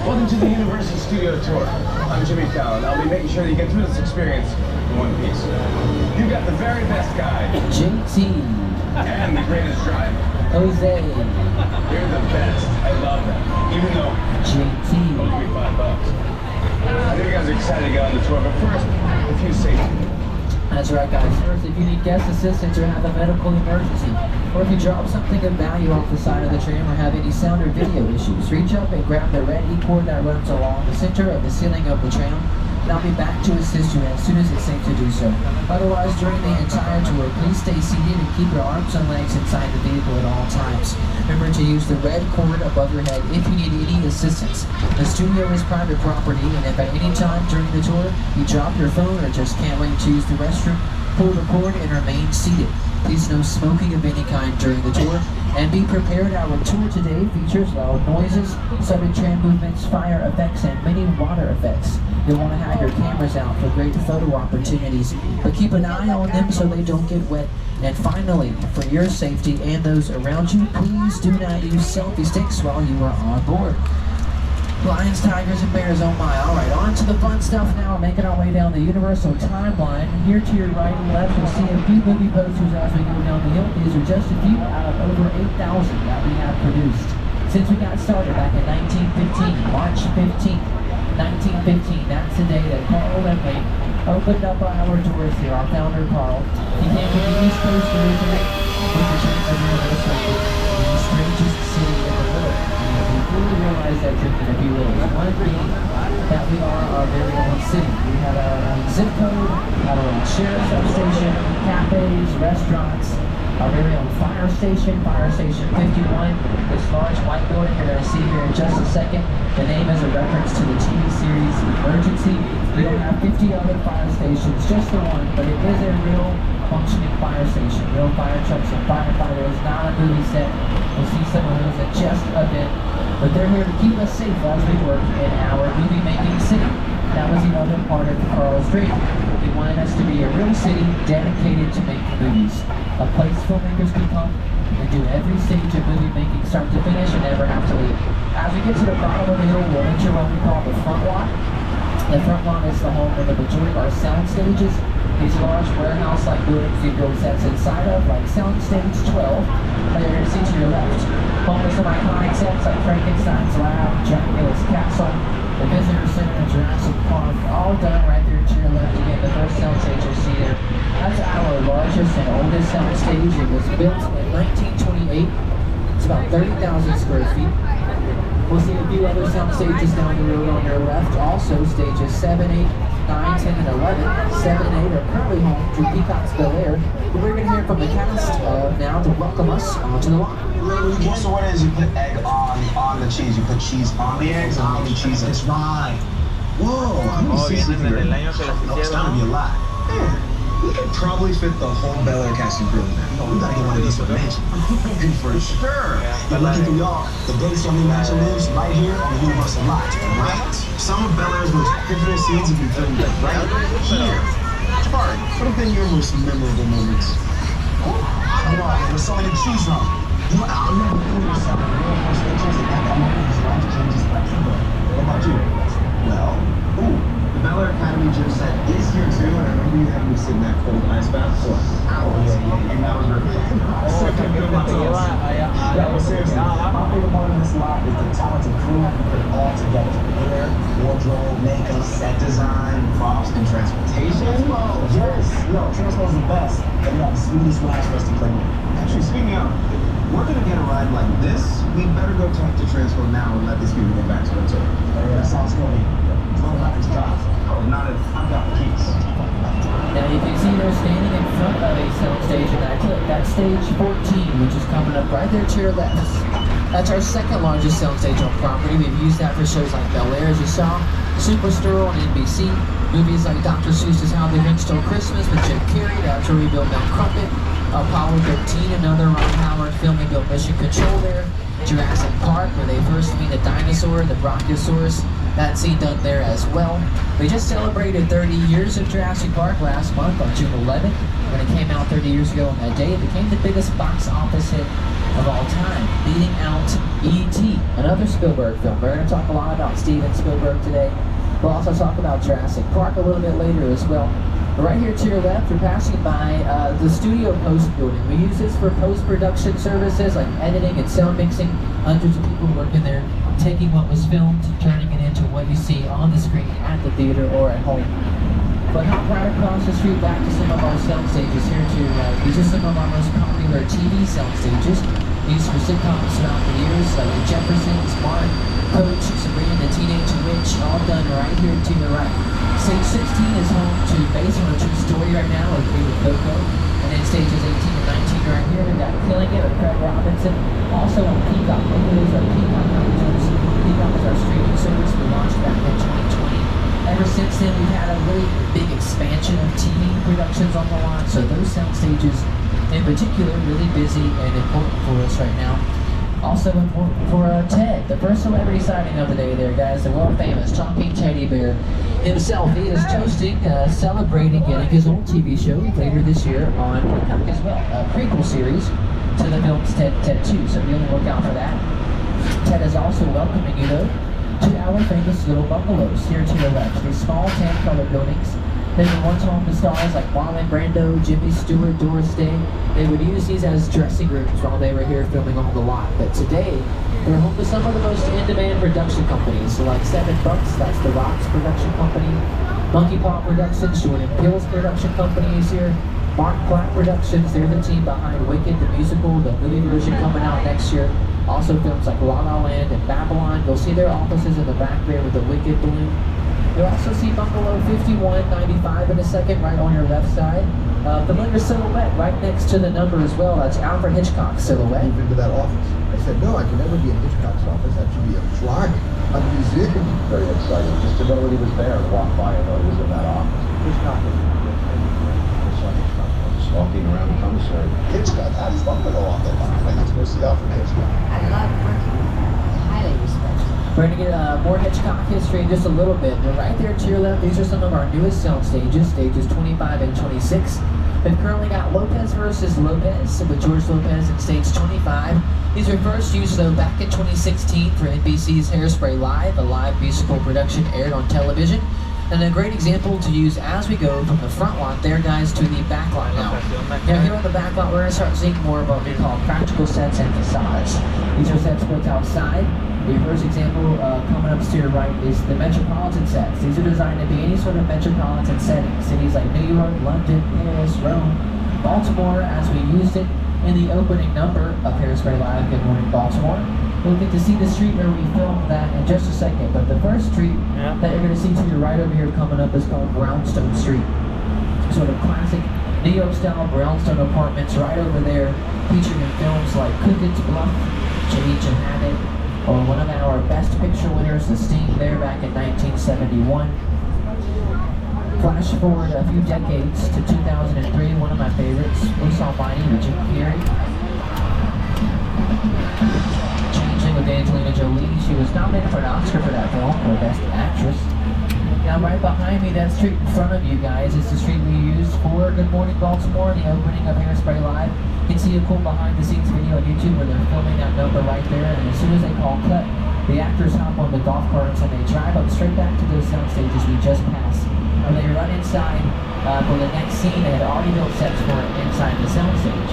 Welcome to the Universal Studio Tour. I'm Jimmy Fallon. I'll be making sure that you get through this experience in one piece. You've got the very best guide. JT. And the greatest driver. Jose. You're the best. I love that. Even though JT. it'll be $5. I know you guys are excited to get on the tour, but first, a few safety. That's right, guys. First, if you need guest assistance or have a medical emergency, or if you drop something of value off the side of the tram or have any sound or video issues, reach up and grab the red E-cord that runs along the center of the ceiling of the tram, and I'll be back to assist you as soon as it's safe to do so. Otherwise, during the entire tour, please stay seated and keep your arms and legs inside the vehicle at all times. Remember to use the red cord above your head if you need any assistance. The studio is private property, and if at any time during the tour you drop your phone or just can't wait to use the restroom, pull the cord and remain seated. Please no smoking of any kind during the tour, and be prepared. Our tour today features loud noises, sudden tram movements, fire effects, and many water effects. You'll want to have your cameras out for great photo opportunities, but keep an eye on them so they don't get wet. And finally, for your safety and those around you, please do not use selfie sticks while you are on board. Lions, tigers, and bears, oh my. Alright, on to the fun stuff now. Making our way down the Universal timeline. Here to your right and left, you'll see a few movie posters as we go down the hill. These are just a few out of over 8,000 that we have produced since we got started back in 1915, March 15th, 1915. That's the day that Carl Lemley opened up our doors here, our founder Carl. He came to the East Coast originally with the dream of Universal, the strangest city in the world. We fully realize that dream in a few ways. One being that we are our very own city. We have our own zip code, our own sheriff's substation, cafes, restaurants, our very own fire station 51. This large white building you're going to see here in just a second. The name is a reference to the TV series Emergency. We don't have 50 other fire stations, just the one, but it is a real functioning fire station. Real fire trucks and firefighters, not a movie set. We'll see some of those in just a bit. But they're here to keep us safe as we work in our movie-making city. That was the other part of Carl's dream. He wanted us to be a real city dedicated to making movies. A place filmmakers can come and do every stage of movie making start to finish and never have to leave. As we get to the bottom of the hill, we'll enter what we call the front lot. The front lot is the home of the majority of our sound stages. These large warehouse-like buildings we build sets inside of, like Soundstage 12, that you're going to see to your left. Home with some iconic sets like Frankenstein's Lab, Dracula's Castle, the Visitor Center, and Jurassic Park, all done right there to your left. Again, the first soundstage you'll see there. That's our largest and oldest soundstage. It was built in 1928. It's about 30,000 square feet. We'll see a few other sound stages down the road on your left. Also, stages 7, 8, 9, 10, and 11. 7 and 8 are currently home to Peacock's Bel Air. But we're going to hear from the cast now to welcome us onto the line. So what it is, you put egg on the cheese. You put cheese on the eggs and on the cheese. It's right. Whoa, I'm gonna see something here. No, it's gonna be a lot. Man, we could probably fit the whole Bel Air cast and crew in there. We gotta get one of these for the mansion. And for sure. But lucky for y'all, the biggest family mansion lives right here on the Universal lot. Right? Some of Bel Air's most pivotal scenes have been filmed right here. Park, what have been your most memorable moments? Come on, there's so many to choose from. You know, I remember doing something real first pictures and that movie's life changes like that. What about you? Well, the Bel Air Academy gym set is here too, and I remember you having me sit in that cold ice bath for hours, and that was really fun. Yeah, but seriously, my favorite part of this lot is the talented crew who put it all together. Hair, wardrobe, makeup, set design, props, and transportation. Yes, Transpo's the best, and we got the sweetest rides for us to play with. Actually, speaking of, we're gonna get a ride like this. We better go talk to Transpo now and let these people get back to their tour. Yeah, that sounds good. I've got the keys. Now you can see they're standing in front of a sound stage in that clip. That's stage 14, which is coming up right there to your left. That's our second largest soundstage on property. We've used that for shows like Bel Air, as you saw, Superstore on NBC, movies like Dr. Seuss's How the Grinch Stole Christmas with Jim Carrey. That's where we built Mount Crumpet. Apollo 13, another Ron Howard film. We built Mission Control there. Jurassic Park, where they first meet the dinosaur, the Brachiosaurus. That scene done there as well. We just celebrated 30 years of Jurassic Park last month on June 11th. When it came out 30 years ago on that day, it became the biggest box office hit of all time, beating out E.T., another Spielberg film. We're going to talk a lot about Steven Spielberg today. We'll also talk about Jurassic Park a little bit later as well. But right here to your left, you're passing by the Studio Post building. We use this for post-production services like editing and sound mixing. Hundreds of people working there, taking what was filmed, turning it into what you see on the screen at the theater or at home. But hop right across the street back to some of our sound stages here to these are some of our most popular TV sound stages. Used for sitcoms throughout the years like The Jeffersons, Mark, Coach, Sabrina the Teenage Witch, all done right here to your right. Stage 16 is home to Based on a True Story right now with David Coco. And then stages 18 and 19 right here, we've got Killing It with Craig Robinson. Also on Peacock, look at those are Peacock cartoons. Peacock is our streaming service we launched back in 2020. Ever since then, we've had a really big expansion of TV productions on the line, so those sound stages in particular really busy and important for us right now. Also important for Ted, the first celebrity sighting of the day there, guys, the world famous talking teddy bear himself. He is toasting, celebrating getting his own TV show later this year on Peacock as well, a prequel series to the film's Ted 2, so be on the lookout for that. Ted is also welcoming you though to our famous little bungalows here to your left. These small tan-colored buildings. They were once home to stars like Marlon Brando, Jimmy Stewart, Doris Day. They would use these as dressing rooms while they were here filming on the lot. But today, they're home to some of the most in-demand production companies. So like 7 Bucks, that's The Rock's production company. Monkey Paw Productions, Jordan Peele's production company is here. Mark Platt Productions, they're the team behind Wicked, the musical, the movie version coming out next year. Also films like La La Land and Babylon. You'll see their offices in the back there with the Wicked balloon. You'll also see Bungalow 5195 in a second, right on your left side. Familiar silhouette right next to the number as well. That's Alfred Hitchcock's silhouette. Moved into that office. I said, no, I can never be in Hitchcock's office. That should be a fly, a museum. Very exciting. Just to know that he was there and walk by and know he was in that office. Hitchcock. Just walking around the commissary. Hitchcock had his bungalow on there. I got to go see Alfred Hitchcock. I love working with him. Highly respect him. We're going to get more Hitchcock history in just a little bit. But right there to your left, these are some of our newest sound stages, stages 25 and 26. We've currently got Lopez versus Lopez with George Lopez in stage 25. These were first used though back in 2016 for NBC's Hairspray Live, a live musical production aired on television. And a great example to use as we go from the front lot there, guys, to the back lot now. Now here on the back lot, we're going to start seeing more of what we call practical sets and facades. These are sets built outside. The first example coming up to your right is the Metropolitan sets. These are designed to be any sort of metropolitan setting. Cities like New York, London, Paris, Rome, Baltimore, as we used it in the opening number of Hairspray Live, Good Morning Baltimore. We'll get to see the street where we filmed that in just a second, but the first street that you're going to see to your right over here coming up is called Brownstone Street. Sort of classic New York style brownstone apartments right over there, featured in films like Coogan's Bluff, Change and Habit, or one of our Best Picture winners, The Sting, there back in 1971. Flash forward a few decades to 2003, one of my favorites, Ace Almighty with Jim Carrey. Changing with Angelina Jolie. She was nominated for an Oscar for that film, for Best Actress. Now right behind me, that street in front of you guys, is the street we used for Good Morning Baltimore, the opening of Hairspray Live. You can see a cool behind the scenes video on YouTube where they're filming that number right there, and as soon as they call cut, the actors hop on the golf carts and they drive up straight back to those sound stages we just passed. When they run inside for the next scene, they had already built sets for it inside the sound stage.